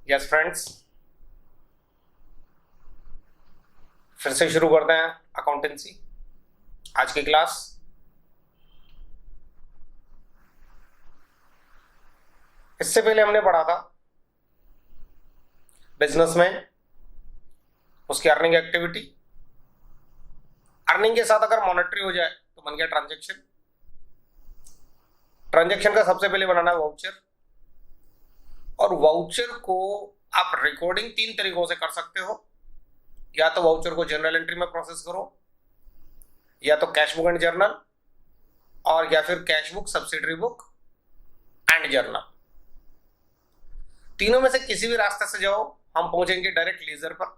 Yes friends, फिर से शुरू करते हैं अकाउंटेंसी। आज की क्लास इससे पहले हमने पढ़ा था बिजनेस में उसकी अर्निंग एक्टिविटी। अर्निंग के साथ अगर मॉनेटरी हो जाए तो बन गया ट्रांजैक्शन। ट्रांजैक्शन का सबसे पहले बनाना है वाउचर, और वाउचर को आप रिकॉर्डिंग 3 तरीकों से कर सकते हो। या तो वाउचर को जर्नल एंट्री में प्रोसेस करो, या तो कैश बुक एंड जर्नल, और या फिर cash book, subsidiary book and journal. तीनों में से किसी भी रास्ते से जाओ, हम पहुंचेंगे डायरेक्ट लीजर पर।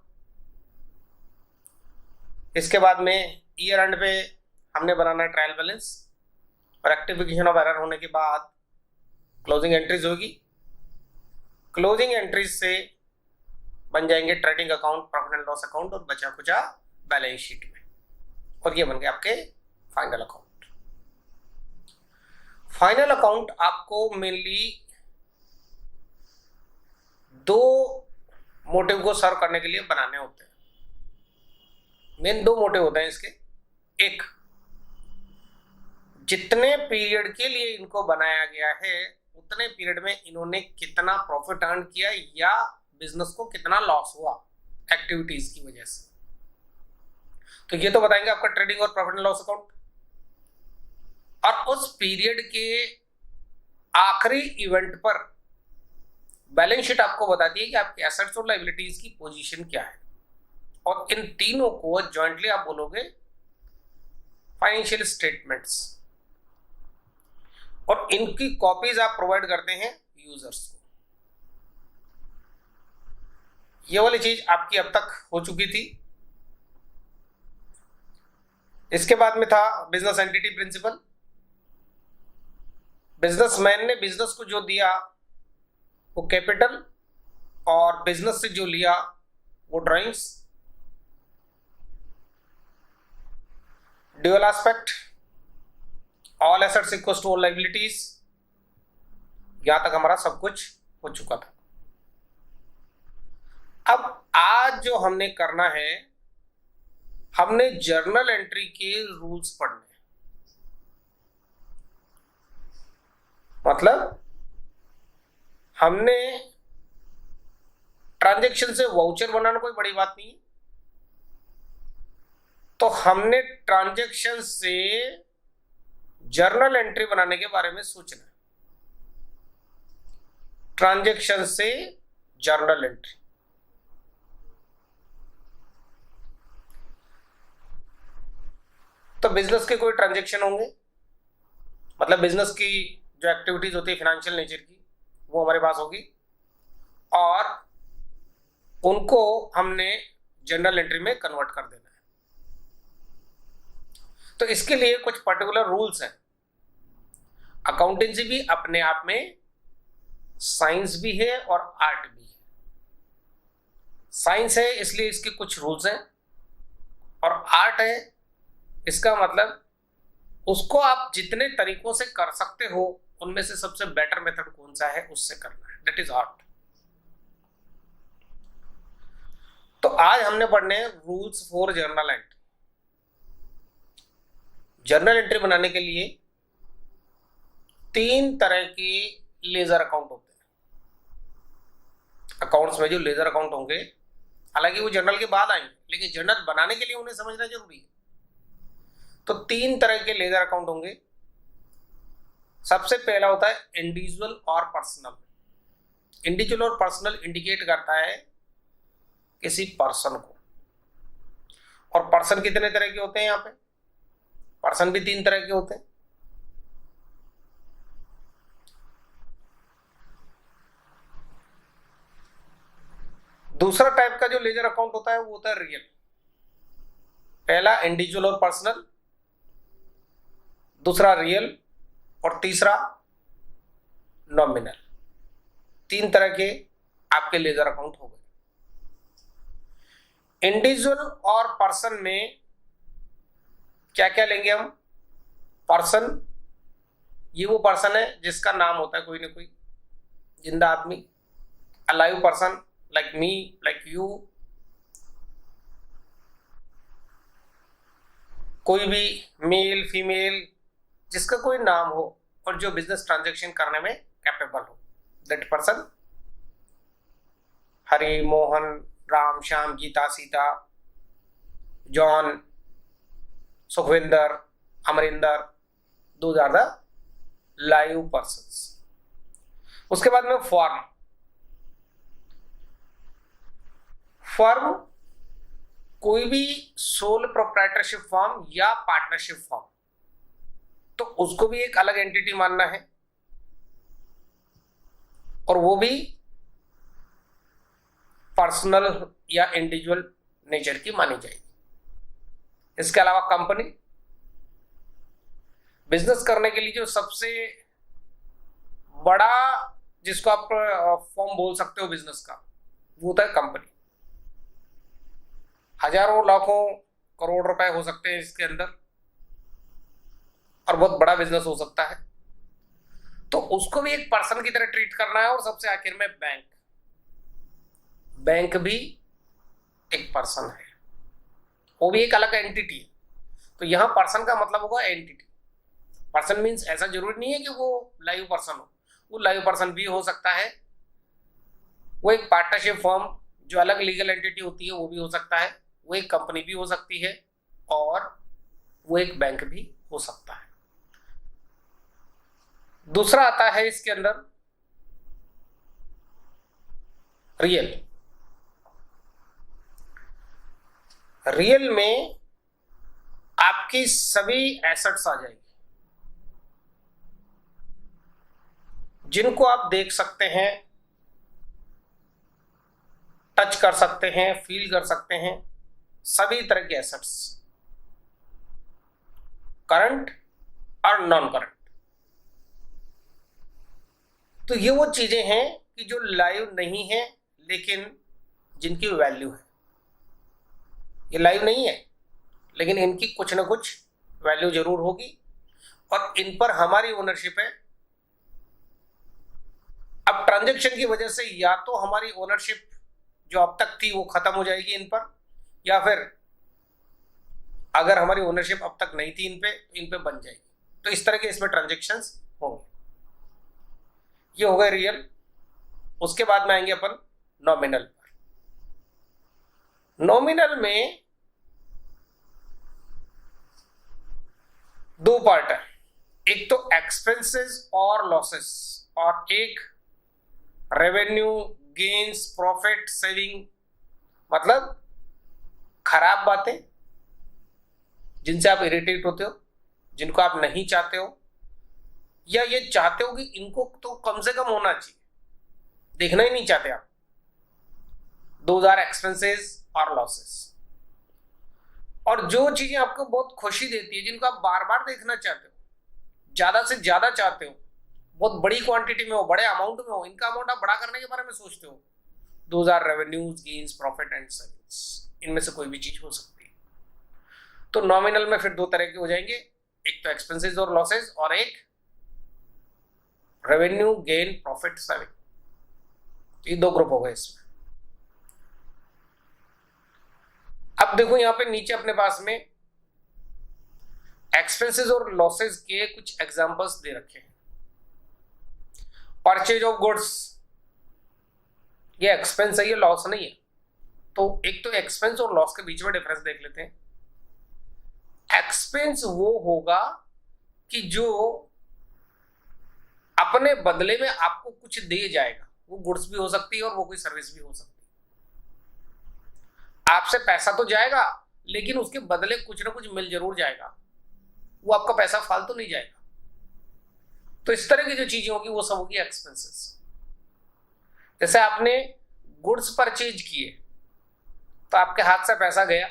इसके बाद में ईयर एंड पे हमने बनाना है ट्रायल बैलेंस, और रेक्टिफिकेशन ऑफ एरर होने के बाद क्लोजिंग एंट्रीज होगी। क्लोजिंग एंट्रीज से बन जाएंगे trading account, profit and loss account और बचा खुचा बैलेंस शीट में, और ये बन गए आपके फाइनल अकाउंट। फाइनल अकाउंट आपको मेनली दो मोटिव को सर्व करने के लिए बनाने होते हैं। मेन 2 मोटिव होते हैं इसके। एक, जितने पीरियड के लिए इनको बनाया गया है उतने पीरियड में इन्होंने कितना प्रॉफिट अर्न किया या बिजनेस को कितना लॉस हुआ एक्टिविटीज की वजह से। तो ये तो बताएंगे आपका ट्रेडिंग और प्रॉफिट एंड लॉस अकाउंट। और उस पीरियड के आखिरी इवेंट पर बैलेंस शीट आपको बताती है कि आपके एसेट्स और लायबिलिटीज की पोजीशन क्या है, और इन तीनों को जॉइंटली आप बोलोगे फाइनेंशियल स्टेटमेंट्स, और इनकी कॉपीज आप प्रोवाइड करते हैं यूजर्स को। ये वाली चीज आपकी अब तक हो चुकी थी। इसके बाद में था बिजनेस एंटिटी प्रिंसिपल। बिजनेसमैन ने बिजनेस को जो दिया वो कैपिटल, और बिजनेस से जो लिया वो drawings. Dual aspect, all assets equals to all liabilities. यहां तक हमारा सब कुछ हो चुका था। अब आज जो हमने करना है, हमने जर्नल एंट्री के रूल्स पढ़ने। मतलब हमने ट्रांजैक्शन से वाउचर बनाना कोई बड़ी बात नहीं है, तो हमने ट्रांजैक्शन से जर्नल एंट्री बनाने के बारे में सोचना है। ट्रांजैक्शन से जर्नल एंट्री, तो बिजनेस के कोई ट्रांजैक्शन होंगे, मतलब बिजनेस की जो एक्टिविटीज होती है फाइनेंशियल नेचर की, वो हमारे पास होगी, और उनको हमने जर्नल एंट्री में कन्वर्ट कर देना है। तो इसके लिए कुछ पर्टिकुलर रूल्स हैं। अकाउंटेंसी भी अपने आप में साइंस भी है और आर्ट भी है। साइंस है इसलिए इसके कुछ रूल्स हैं, और आर्ट है इसका मतलब उसको आप जितने तरीकों से कर सकते हो उनमें से सबसे बेटर मेथड कौन सा है उससे करना है, दैट इज आर्ट। तो आज हमने पढ़ने rules for journal entry. Journal entry बनाने के लिए 3 तरह के लेजर अकाउंट होते हैं। अकाउंट्स में जो लेजर अकाउंट होंगे, हालांकि वो जर्नल के बाद आएंगे, लेकिन जर्नल बनाने के लिए उन्हें समझना जरूरी है। तो 3 तरह के लेजर अकाउंट होंगे। सबसे पहला होता है इंडिविजुअल और पर्सनल। इंडिविजुअल और पर्सनल इंडिकेट करता है किसी पर्सन को, और पर्सन कितने तरह के होते हैं? यहाँ पे पर्सन भी 3 तरह के होते हैं। दूसरा टाइप का जो लेजर अकाउंट होता है वो होता है रियल। पहला इंडिविजुअल और पर्सनल, दूसरा रियल, और तीसरा नॉमिनल। 3 तरह के आपके लेजर अकाउंट हो गए। इंडिविजुअल और पर्सन में क्या क्या लेंगे हम? पर्सन, ये वो पर्सन है जिसका नाम होता है कोई ना कोई जिंदा आदमी, a live person like me, like you, कोई भी मेल फीमेल जिसका कोई नाम हो और जो बिजनेस ट्रांजैक्शन करने में कैपेबल हो, that person Hari, Mohan, Ram, Shyam, Geeta, Sita, John, Sukhwinder, Amarinder, those are the live persons. उसके बाद में फर्म। फर्म कोई भी सोल प्रोप्राइटरशिप फर्म या पार्टनरशिप फर्म, तो उसको भी एक अलग एंटिटी मानना है और वो भी पर्सनल या इंडिविजुअल नेचर की मानी जाएगी। इसके अलावा कंपनी, बिजनेस करने के लिए जो सबसे बड़ा जिसको आप फॉर्म बोल सकते हो बिजनेस का, वो होता है कंपनी। हजारों लाखों करोड़ रुपए हो सकते हैं इसके अंदर और बहुत बड़ा बिजनेस हो सकता है, तो उसको भी एक पर्सन की तरह ट्रीट करना है। और सबसे आखिर में बैंक, बैंक भी एक पर्सन है, वो भी एक अलग एंटिटी है। तो यहां पर्सन का मतलब होगा एंटिटी। पर्सन मीन्स ऐसा जरूरी नहीं है कि वो लाइव पर्सन हो, वो लाइव पर्सन भी हो सकता है, वो एक पार्टनरशिप फर्म जो अलग लीगल एंटिटी होती है वो भी हो सकता है, वो एक कंपनी भी हो सकती है और वो एक बैंक भी हो सकता है। दूसरा आता है इसके अंदर रियल। रियल में आपकी सभी एसेट्स आ जाएगी जिनको आप देख सकते हैं, टच कर सकते हैं, फील कर सकते हैं, सभी तरह के एसेट्स, करंट और नॉन करंट। तो ये वो चीजें हैं कि जो लाइव नहीं है लेकिन जिनकी वैल्यू है। ये लाइव नहीं है लेकिन इनकी कुछ ना कुछ वैल्यू जरूर होगी और इन पर हमारी ओनरशिप है। अब ट्रांजैक्शन की वजह से या तो हमारी ओनरशिप जो अब तक थी वो खत्म हो जाएगी इन पर, या फिर अगर हमारी ओनरशिप अब तक नहीं थी इन पे बन जाएगी। तो इस तरह के इसमें ट्रांजैक्शंस होंगे। ये हो गए रियल। उसके बाद में आएंगे अपन नॉमिनल पर। नॉमिनल में दो पार्ट है, एक तो एक्सपेंसेस और लॉसेस और एक रेवेन्यू, गेन्स, प्रॉफिट, सेविंग। मतलब खराब बातें जिनसे आप इरिटेट होते हो, जिनको आप नहीं चाहते हो, या ये चाहते हो कि इनको तो कम से कम होना चाहिए, देखना ही नहीं चाहते आप। दोज आर एक्सपेंसेस और लॉसेस। और जो चीजें आपको बहुत खुशी देती है, जिनको आप बार बार देखना चाहते हो, ज्यादा से ज्यादा चाहते हो, बहुत बड़ी क्वांटिटी में हो, बड़े अमाउंट में हो, इनका अमाउंट आप बड़ा करने के बारे में सोचते हो, those are revenues, gains, profit and savings. इनमें से कोई भी चीज हो सकती है। तो नॉमिनल में फिर दो तरह के हो जाएंगे, एक तो एक्सपेंसेस और लॉसेस और एक रेवेन्यू, गेन, प्रॉफिट, सेविंग। ये दो ग्रुप हो गए इसमें। अब देखो यहां पे नीचे अपने पास में एक्सपेंसेस और लॉसेस के कुछ एग्जांपल्स दे रखे हैं। परचेज ऑफ गुड्स, ये एक्सपेंस है, ये लॉस नहीं है। तो एक तो एक्सपेंस और लॉस के बीच में डिफरेंस देख लेते हैं। एक्सपेंस वो होगा कि जो अपने बदले में आपको कुछ दे जाएगा, वो गुड्स भी हो सकती है और वो कोई सर्विस भी हो सकती है। आपसे पैसा तो जाएगा लेकिन उसके बदले कुछ ना कुछ मिल जरूर जाएगा, वो आपका पैसा फालतू नहीं जाएगा। तो इस तरह की जो चीजें होगी वो सब होगी एक्सपेंसेस। जैसे आपने गुड्स परचेज किए तो आपके हाथ से पैसा गया,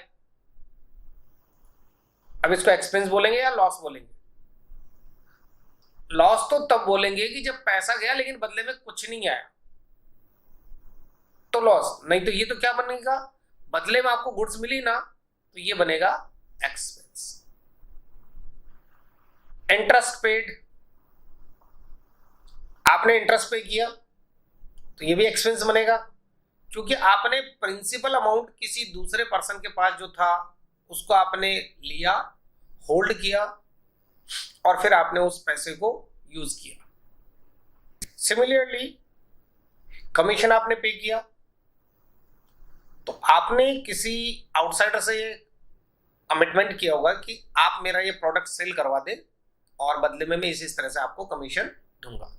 अब इसको एक्सपेंस बोलेंगे या लॉस बोलेंगे? लॉस तो तब बोलेंगे कि जब पैसा गया लेकिन बदले में कुछ नहीं आया, तो लॉस। नहीं तो ये तो क्या बनेगा, बदले में आपको गुड्स मिली ना, तो ये बनेगा एक्सपेंस। इंटरेस्ट पेड, आपने इंटरेस्ट पे किया, तो ये भी एक्सपेंस बनेगा, क्योंकि आपने प्रिंसिपल अमाउंट किसी दूसरे पर्सन के पास जो था उसको आपने लिया, होल्ड किया और फिर आपने उस पैसे को यूज किया। सिमिलरली कमीशन आपने पे किया, तो आपने किसी आउटसाइडर से ये कमिटमेंट किया होगा कि आप मेरा ये प्रोडक्ट सेल करवा दें और बदले में मैं इस तरह से आपको कमीशन दूंगा।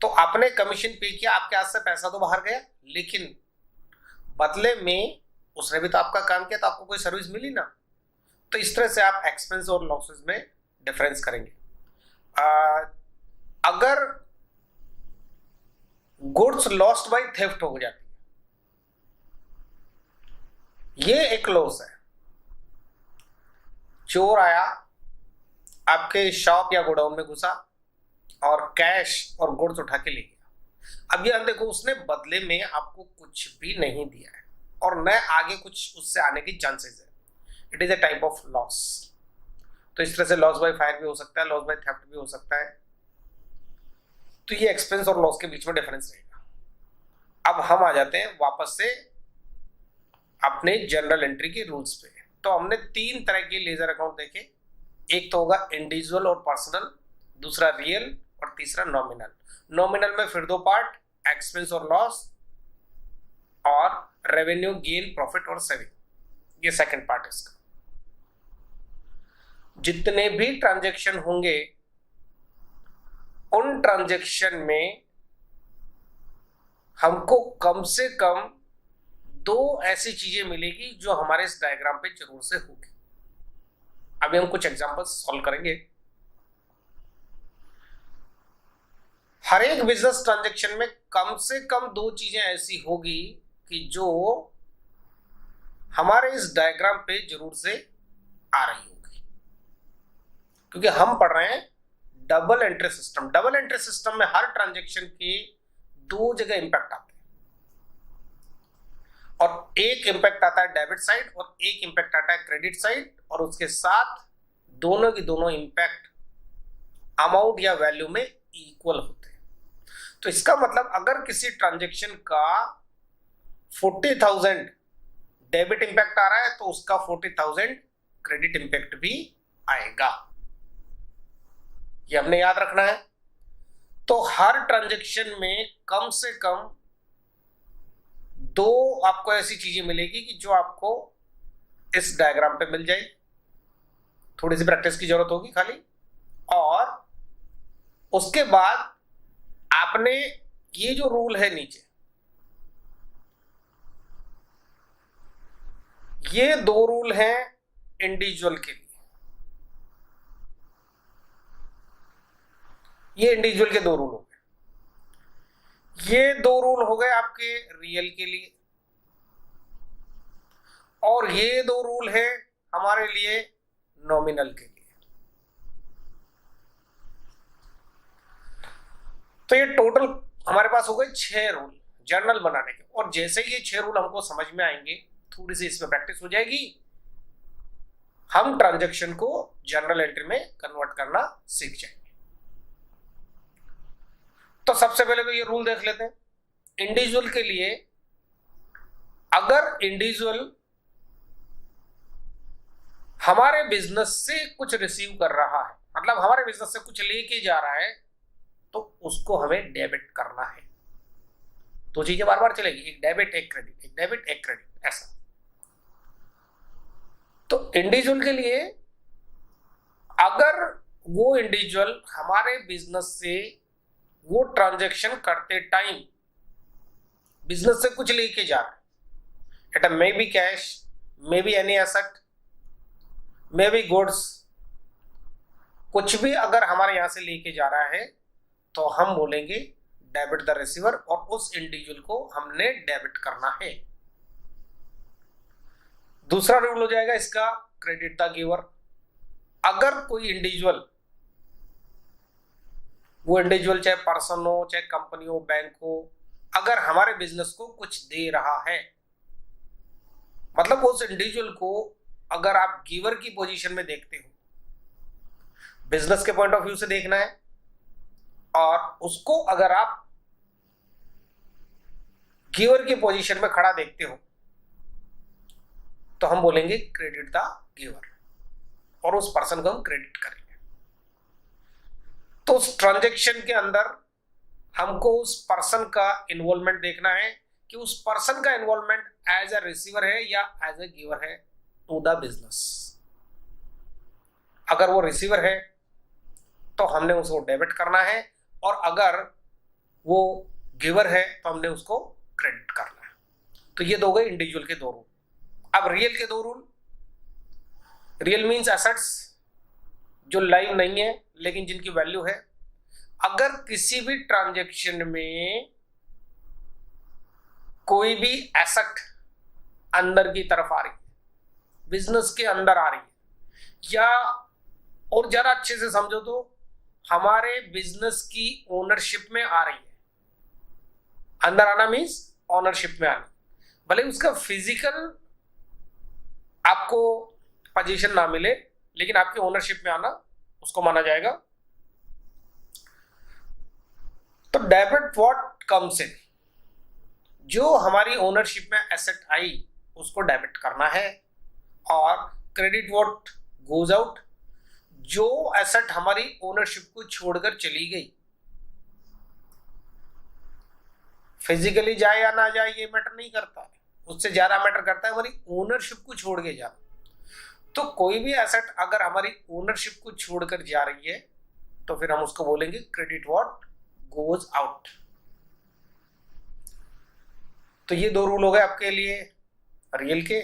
तो आपने कमीशन पे किया, आपके हाथ से पैसा तो बाहर गया, लेकिन बदले में उसने भी तो आपका काम किया, तो आपको कोई सर्विस मिली ना। तो इस तरह से आप एक्सपेंस और लॉसेस में डिफरेंस करेंगे। अगर गुड्स लॉस्ट बाय थेफ्ट हो जाती है, ये एक लॉस है। चोर आया, आपके शॉप या गोडाउन में घुसा और कैश और गुड्स उठा के ले गया। अब ये देखो, उसने बदले में आपको कुछ भी नहीं दिया है और न आगे कुछ उससे आने की चांसेस है। It is a type of loss. तो इस तरह से लॉस बाय फायर भी हो सकता है, लॉस बाय थेफ्ट भी हो सकता है। तो ये एक्सपेंस और लॉस के बीच में डिफरेंस रहेगा। अब हम आ जाते हैं वापस से अपने जर्नल एंट्री के रूल्स पे। तो हमने 3 तरह के लेजर अकाउंट देखे। एक तो होगा इंडिविजुअल और पर्सनल, दूसरा रियल और तीसरा नॉमिनल। नॉमिनल में फिर 2 पार्ट, एक्सपेंस और लॉस और रेवेन्यू गेन प्रॉफिट और सेविंग, ये सेकंड पार्ट है इसका। जितने भी ट्रांजैक्शन होंगे उन ट्रांजैक्शन में हमको कम से कम 2 ऐसी चीजें मिलेगी जो हमारे इस डायग्राम पे जरूर से होगी। अभी हम कुछ एग्जांपल्स सॉल्व करेंगे। हर एक बिजनेस ट्रांजैक्शन में कम से कम 2 चीजें ऐसी होगी कि जो हमारे इस डायग्राम पे जरूर से आ रही होगी, क्योंकि हम पढ़ रहे हैं double entry system. Double entry system में हर ट्रांजैक्शन के 2 जगह इंपैक्ट आते हैं, और एक इंपैक्ट आता है डेबिट साइड और एक इंपैक्ट आता है क्रेडिट साइड, और उसके साथ दोनों की दोनों इंपैक्ट अमाउंट या वैल्यू में इक्वल होते हैं। तो इसका मतलब अगर किसी ट्रांजैक्शन का 40,000 डेबिट इंपैक्ट आ रहा है तो उसका 40,000 क्रेडिट इंपैक्ट भी आएगा, ये हमने याद रखना है। तो हर ट्रांजैक्शन में कम से कम 2 आपको ऐसी चीजें मिलेगी कि जो आपको इस डायग्राम पे मिल जाएगी। थोड़ी सी प्रैक्टिस की जरूरत होगी खाली, और उसके बाद आपने ये जो रूल है नीचे, ये 2 रूल हैं इंडिविजुअल के लिए। ये इंडिविजुअल के 2 रूल हो गए। ये 2 रूल हो गए आपके रियल के लिए, और ये 2 रूल है हमारे लिए नॉमिनल के लिए। तो ये टोटल हमारे पास हो गए 6 रूल जर्नल बनाने के। और जैसे ये 6 रूल हमको समझ में आएंगे, थोड़ी सी इसमें प्रैक्टिस हो जाएगी, हम ट्रांजैक्शन को जर्नल एंट्री में कन्वर्ट करना सीख जाएंगे। तो सबसे पहले तो ये रूल देख लेते हैं इंडिविजुअल के लिए। अगर इंडिविजुअल हमारे बिजनेस से कुछ रिसीव कर रहा है, मतलब हमारे बिजनेस से कुछ लेके जा रहा है, तो उसको हमें डेबिट करना है। 2 चीजें बार बार चलेगी, एक डेबिट एक क्रेडिट, एक डेबिट एक क्रेडिट, ऐसा। तो इंडिविजुअल के लिए अगर वो इंडिविजुअल हमारे बिजनेस से वो ट्रांजैक्शन करते टाइम बिजनेस से कुछ लेके जा रहा है, it may be cash, may be any asset, may be goods, कुछ भी अगर हमारे यहां से लेके जा रहा है तो हम बोलेंगे डेबिट द रिसीवर, और उस इंडिविजुअल को हमने डेबिट करना है। दूसरा रूल हो जाएगा इसका क्रेडिट द गिवर। अगर कोई इंडिविजुअल, वो इंडिविजुअल चाहे पर्सन हो, चाहे कंपनी हो, बैंक हो, अगर हमारे बिजनेस को कुछ दे रहा है, मतलब उस इंडिविजुअल को अगर आप गिवर की पोजीशन में देखते हो, बिजनेस के पॉइंट ऑफ व्यू से देखना है, और उसको अगर आप गिवर की पोजीशन में खड़ा देखते हो तो हम बोलेंगे क्रेडिट द गिवर, और उस पर्सन को हम क्रेडिट करेंगे। तो उस ट्रांजैक्शन के अंदर हमको उस पर्सन का इन्वॉल्वमेंट देखना है कि उस पर्सन का इन्वॉल्वमेंट एज अ रिसीवर है या एज अ गिवर है टू द बिजनेस। अगर वो रिसीवर है तो हमने उसको डेबिट करना है, और अगर वो गिवर है तो हमने उसको क्रेडिट करना है। तो ये दो गए इंडिविजुअल के दो रूल। अब रियल के दो रूल। रियल मीन्स एसेट्स जो लाइव नहीं है लेकिन जिनकी वैल्यू है। अगर किसी भी ट्रांजैक्शन में कोई भी एसेट अंदर की तरफ आ रही है, बिजनेस के अंदर आ रही है, या और जरा अच्छे से समझो तो हमारे बिजनेस की ओनरशिप में आ रही है। अंदर आना मीन्स ओनरशिप में आना, भले उसका फिजिकल आपको पोजीशन ना मिले लेकिन आपकी ओनरशिप में आना उसको माना जाएगा। तो डेबिट व्हाट कम्स इन, जो हमारी ओनरशिप में एसेट आई उसको डेबिट करना है, और क्रेडिट व्हाट गोज आउट, जो एसेट हमारी ओनरशिप को छोड़कर चली गई, फिजिकली जाए या ना जाए ये मैटर नहीं करता है, उससे ज्यादा मैटर करता है हमारी ओनरशिप को छोड़ के जाना। तो कोई भी एसेट अगर हमारी ओनरशिप को छोड़कर जा रही है तो फिर हम उसको बोलेंगे क्रेडिट व्हाट गोज आउट। तो ये दो रूल हो गए आपके लिए रियल के।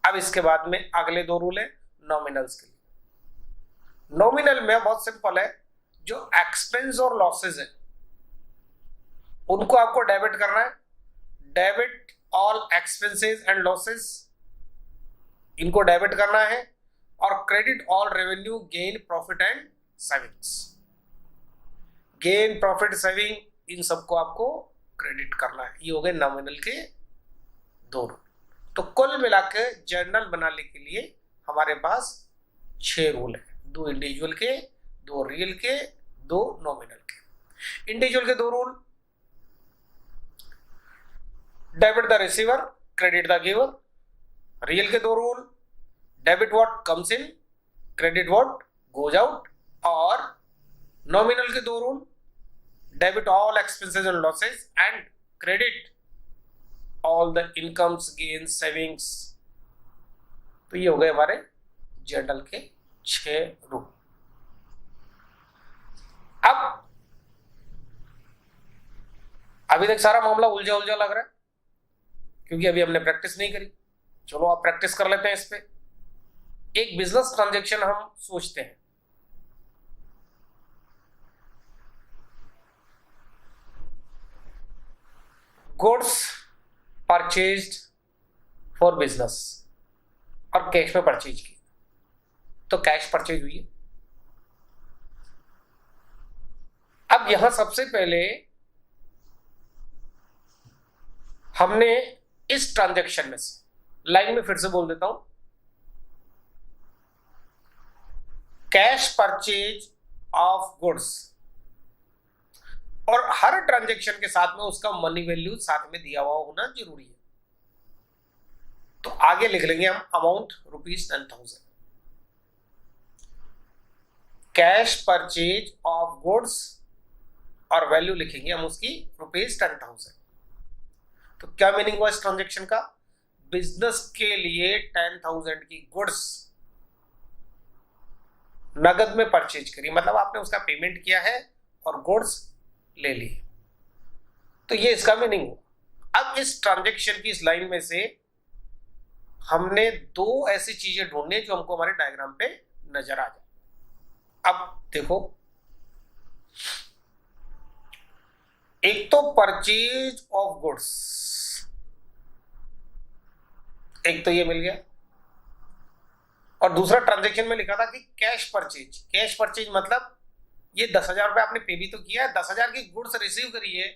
अब इसके बाद में अगले दो रूल है नॉमिनल्स के लिए। नॉमिनल में बहुत सिंपल है, जो एक्सपेंस और लॉसेज है उनको आपको डेबिट करना है। Debit all expenses and losses, इनको डेबिट करना है, और credit all revenue gain profit and savings. Gain profit saving in सबको आपको क्रेडिट करना है। ये हो गए नॉमिनल के दो रूल। तो कुल मिलाकर जर्नल बनाने के लिए हमारे पास 6 रूल है, 2 इंडिविजुअल के, 2 रियल के, 2 नॉमिनल के। इंडिविजुअल के 2 rule, debit the receiver, credit the giver. Real के 2 rule, debit what comes in, credit what goes out. और नॉमिनल के 2 rule, debit all expenses and losses and credit all the incomes gains savings. तो ये हो गए हमारे journal के 6 rule. अब अभी तक सारा मामला उलझा उलझा लग रहा है क्योंकि अभी हमने प्रैक्टिस नहीं करी। चलो आप प्रैक्टिस कर लेते हैं इस पे। एक बिजनेस ट्रांजैक्शन हम सोचते हैं, गुड्स परचेज्ड फॉर बिजनेस, और कैश में परचेज की, तो कैश परचेज हुई है। अब यहां सबसे पहले हमने इस ट्रांजैक्शन में से, लाइन में फिर से बोल देता हूं, कैश परचेज ऑफ गुड्स, और हर ट्रांजैक्शन के साथ में उसका मनी वैल्यू साथ में दिया हुआ होना जरूरी है। तो आगे लिख लेंगे हम amount ₹10,000, cash purchase of goods, और वैल्यू लिखेंगे हम उसकी ₹10,000। तो क्या मीनिंग हुआ इस ट्रांजैक्शन का? बिजनेस के लिए 10,000 की गुड्स नगद में परचेज करी, मतलब आपने उसका पेमेंट किया है और गुड्स ले ली। तो ये इसका मीनिंग हुआ। अब इस ट्रांजैक्शन की इस लाइन में से हमने 2 ऐसी चीजें ढूंढनी जो हमको हमारे डायग्राम पे नजर आ जाए। अब देखो, एक तो परचेज ऑफ गुड्स, एक तो ये मिल गया, और दूसरा ट्रांजैक्शन में लिखा था कि कैश परचेज। कैश परचेज मतलब ये 10,000 रुपए आपने पे भी तो किया है, 10,000 की गुड्स रिसीव करी है,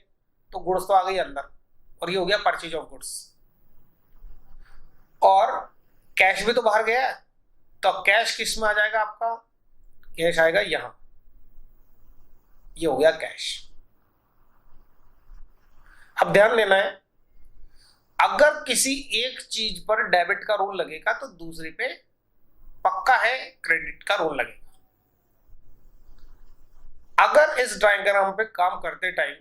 तो गुड्स तो आ गई अंदर, और ये हो गया परचेज ऑफ गुड्स। और कैश भी तो बाहर गया है, तो कैश किस में आ जाएगा आपका? कैश आएगा यहां, ये हो गया कैश। अब ध्यान देना है, अगर किसी एक चीज पर डेबिट का रूल लगेगा तो दूसरी पे पक्का है क्रेडिट का रूल लगेगा। अगर इस डायग्राम पे काम करते टाइम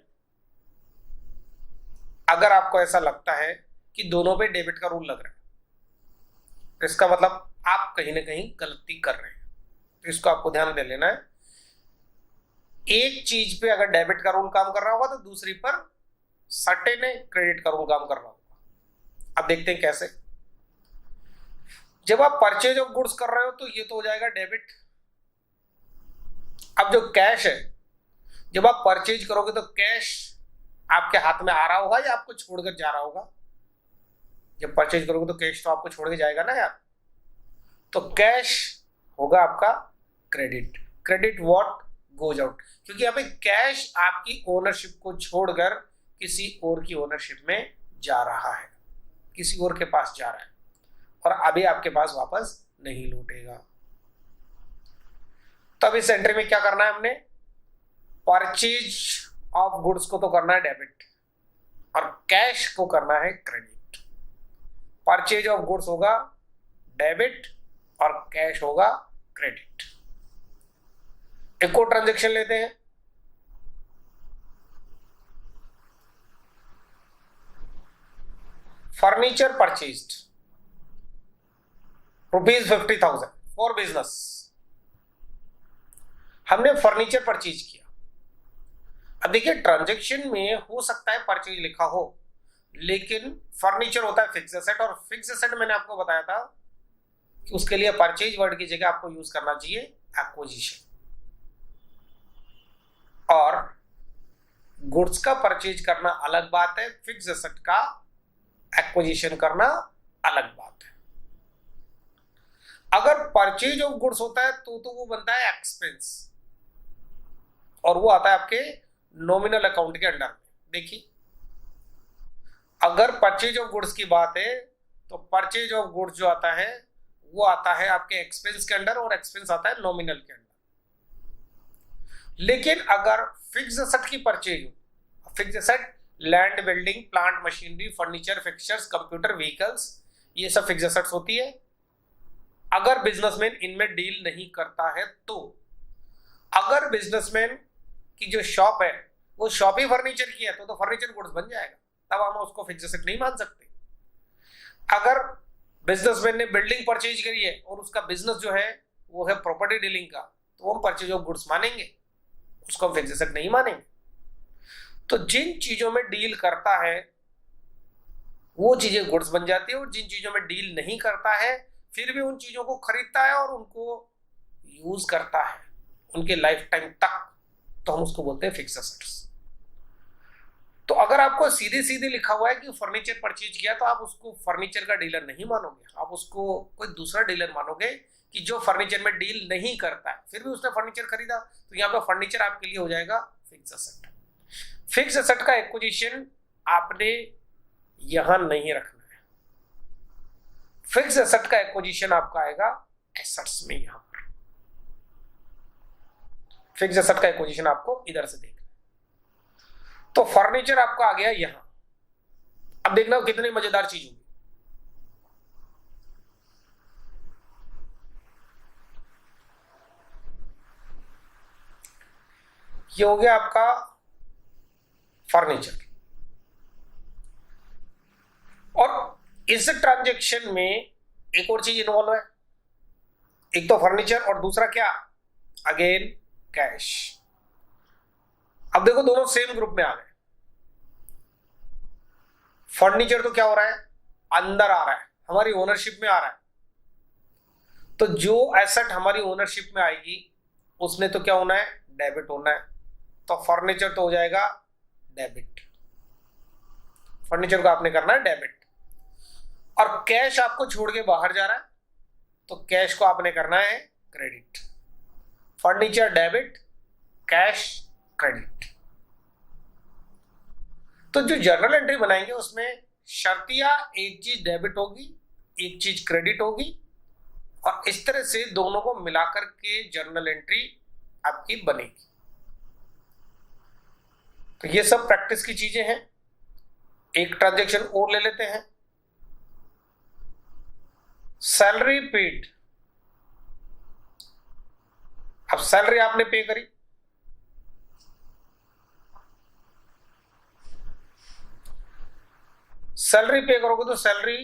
अगर आपको ऐसा लगता है कि दोनों पे डेबिट का रूल लग रहा है, तो इसका मतलब आप कहीं ना कहीं गलती कर रहे हैं। तो इसको आपको ध्यान में लेना है। एक चीज पे अगर डेबिट का रूल काम कर रहा होगा तो दूसरी पर सर्टेन क्रेडिट का रूल काम कर रहा होगा। अब देखते हैं कैसे। जब आप परचेज ऑफ गुड्स कर रहे हो तो ये तो हो जाएगा डेबिट। अब जो कैश है, जब आप परचेज करोगे तो कैश आपके हाथ में आ रहा होगा या आपको छोड़कर जा रहा होगा? जब परचेज करोगे तो कैश तो आपको छोड़ के जाएगा ना यार। तो कैश होगा आपका credit. Credit what goes out, क्योंकि यहाँ पे कैश आपकी ओनरशिप को छोड़कर किसी और की ओनरशिप में जा रहा है, किसी और के पास जा रहा है और अभी आपके पास वापस नहीं लौटेगा। तब इस एंट्री में क्या करना है हमने? परचेज ऑफ गुड्स को तो करना है डेबिट और कैश को करना है क्रेडिट। परचेज ऑफ गुड्स होगा डेबिट और कैश होगा क्रेडिट। एक और ट्रांजेक्शन लेते हैं। Furniture purchased ₹50,000 for business. हमने फर्नीचर परचेज किया। अब देखिए ट्रांजेक्शन में हो सकता है परचेज लिखा हो, लेकिन फर्नीचर होता है फिक्स एसेट और फिक्स एसेट मैंने आपको बताया था कि उसके लिए परचेज वर्ड की जगह आपको यूज करना चाहिए एक्विजिशन। और गुड्स का परचेज करना अलग बात है, फिक्स एसेट का एक्विजिशन करना अलग बात है। अगर परचेज ऑफ गुड्स होता है तो वो बनता है एक्सपेंस और वो आता है आपके नॉमिनल अकाउंट के अंडर में। देखिए अगर परचेज ऑफ गुड्स की बात है तो परचेज ऑफ गुड्स जो आता है वो आता है आपके एक्सपेंस के अंडर और एक्सपेंस आता है नॉमिनल के अंडर। लेकिन अगर फिक्स एसेट की परचेज हो, fix asset land, building, plant, machinery, furniture, fixtures, computer, vehicles, ये सब फिक्स एसेट्स होती है। अगर बिजनेसमैन इनमें डील नहीं करता है तो अगर बिजनेसमैन की जो शॉप है वो शॉप ही फर्नीचर की है तो फर्नीचर गुड्स बन जाएगा, तब हम उसको फिक्स एसेट नहीं मान सकते। अगर बिजनेसमैन ने बिल्डिंग परचेज करी है और उसका बिजनेस जो है वो है प्रॉपर्टी डीलिंग का, तो हम परचेज ऑफ गुड्स मानेंगे, उसको हम फिक्स एसेट नहीं मानेंगे। तो जिन चीजों में डील करता है वो चीजें गुड्स बन जाती है और जिन चीजों में डील नहीं करता है फिर भी उन चीजों को खरीदता है और उनको यूज करता है उनके लाइफ टाइम तक, तो हम उसको बोलते हैं फिक्स एसेट्स। तो अगर आपको सीधे सीधे लिखा हुआ है कि फर्नीचर परचेज किया तो आप उसको फर्नीचर का डीलर नहीं मानोगे, आप उसको कोई दूसरा डीलर मानोगे कि जो फर्नीचर में डील नहीं करता है फिर भी उसने फर्नीचर खरीदा, तो यहाँ पे फर्नीचर आपके लिए हो जाएगा फिक्स एसेट। फिक्स एसेट का एक्विजिशन आपने यहां नहीं रखना है, फिक्स एसेट का एक्विजिशन आपका आएगा एसेट्स में। यहां पर फिक्स एसेट का एक्विजिशन आपको इधर से देखना है। तो फर्नीचर आपका आ गया यहां। अब देखना कितनी मजेदार चीज होगी। ये हो गया आपका फर्नीचर। और इस ट्रांजैक्शन में एक और चीज इन्वॉल्व है, एक तो फर्नीचर और दूसरा क्या, अगेन कैश। अब देखो दोनों सेम ग्रुप में आ गए। फर्नीचर तो क्या हो रहा है, अंदर आ रहा है, हमारी ओनरशिप में आ रहा है। तो जो एसेट हमारी ओनरशिप में आएगी उसने तो क्या होना है, डेबिट होना है। तो फर्नीचर तो हो जाएगा डेबिट, फर्नीचर को आपने करना है डेबिट। और कैश आपको छोड़ के बाहर जा रहा है तो कैश को आपने करना है credit. Furniture debit, cash credit. तो जो जर्नल एंट्री बनाएंगे उसमें शर्तिया एक चीज डेबिट होगी, एक चीज क्रेडिट होगी और इस तरह से दोनों को मिलाकर के जर्नल एंट्री आपकी बनेगी। तो ये सब प्रैक्टिस की चीजें हैं। एक ट्रांजैक्शन और ले लेते हैं। सैलरी पेड, अब सैलरी आपने पे करी, सैलरी पे करोगे तो सैलरी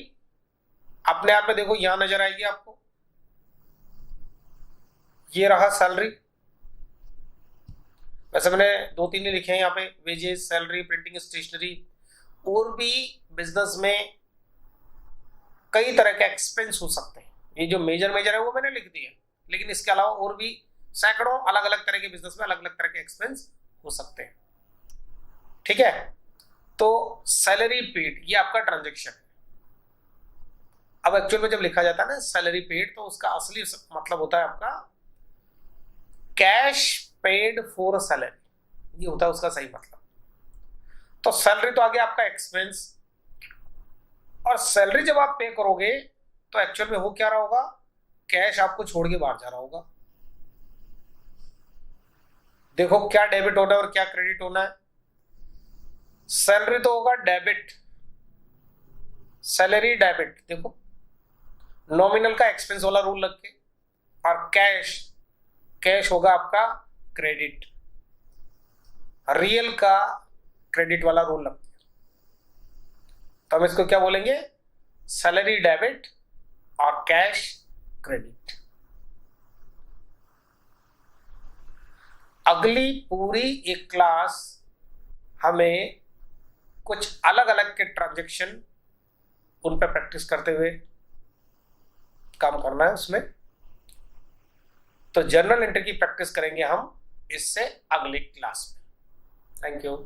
अपने आप में देखो यहां नजर आएगी आपको, ये रहा सैलरी। वैसे मैंने 2-3 ही लिखे हैं यहाँ पे, वेजेस, सैलरी, प्रिंटिंग, स्टेशनरी। और भी बिजनेस में कई तरह के एक्सपेंस हो सकते हैं, ये जो मेजर है वो मैंने लिख दिया, लेकिन इसके अलावा और भी सैकड़ों अलग अलग तरह के बिजनेस में अलग अलग तरह के एक्सपेंस हो सकते हैं। ठीक है, तो सैलरी पेड ये आपका ट्रांजेक्शन है। अब एक्चुअल में जब लिखा जाता है ना सैलरी पेड, तो उसका असली मतलब होता है आपका कैश पेड फॉर सैलरी, ये होता है उसका सही मतलब। तो सैलरी तो आ गया आपका एक्सपेंस, और सैलरी जब आप पे करोगे तो एक्चुअल में हो क्या रहा होगा, कैश आपको छोड़ के बाहर जा रहा होगा। देखो क्या डेबिट होना है और क्या क्रेडिट होना है। सैलरी तो होगा डेबिट, सैलरी डेबिट, देखो नॉमिनल का एक्सपेंस वाला रूल लग के, और कैश होगा आपका क्रेडिट, रियल का क्रेडिट वाला रूल लग गया। तो हम इसको क्या बोलेंगे, सैलरी डेबिट और कैश क्रेडिट। अगली पूरी एक क्लास हमें कुछ अलग अलग के ट्रांजैक्शन उन पर प्रैक्टिस करते हुए काम करना है उसमें। तो जर्नल एंट्री की प्रैक्टिस करेंगे हम इससे अगली क्लास में। Thank you.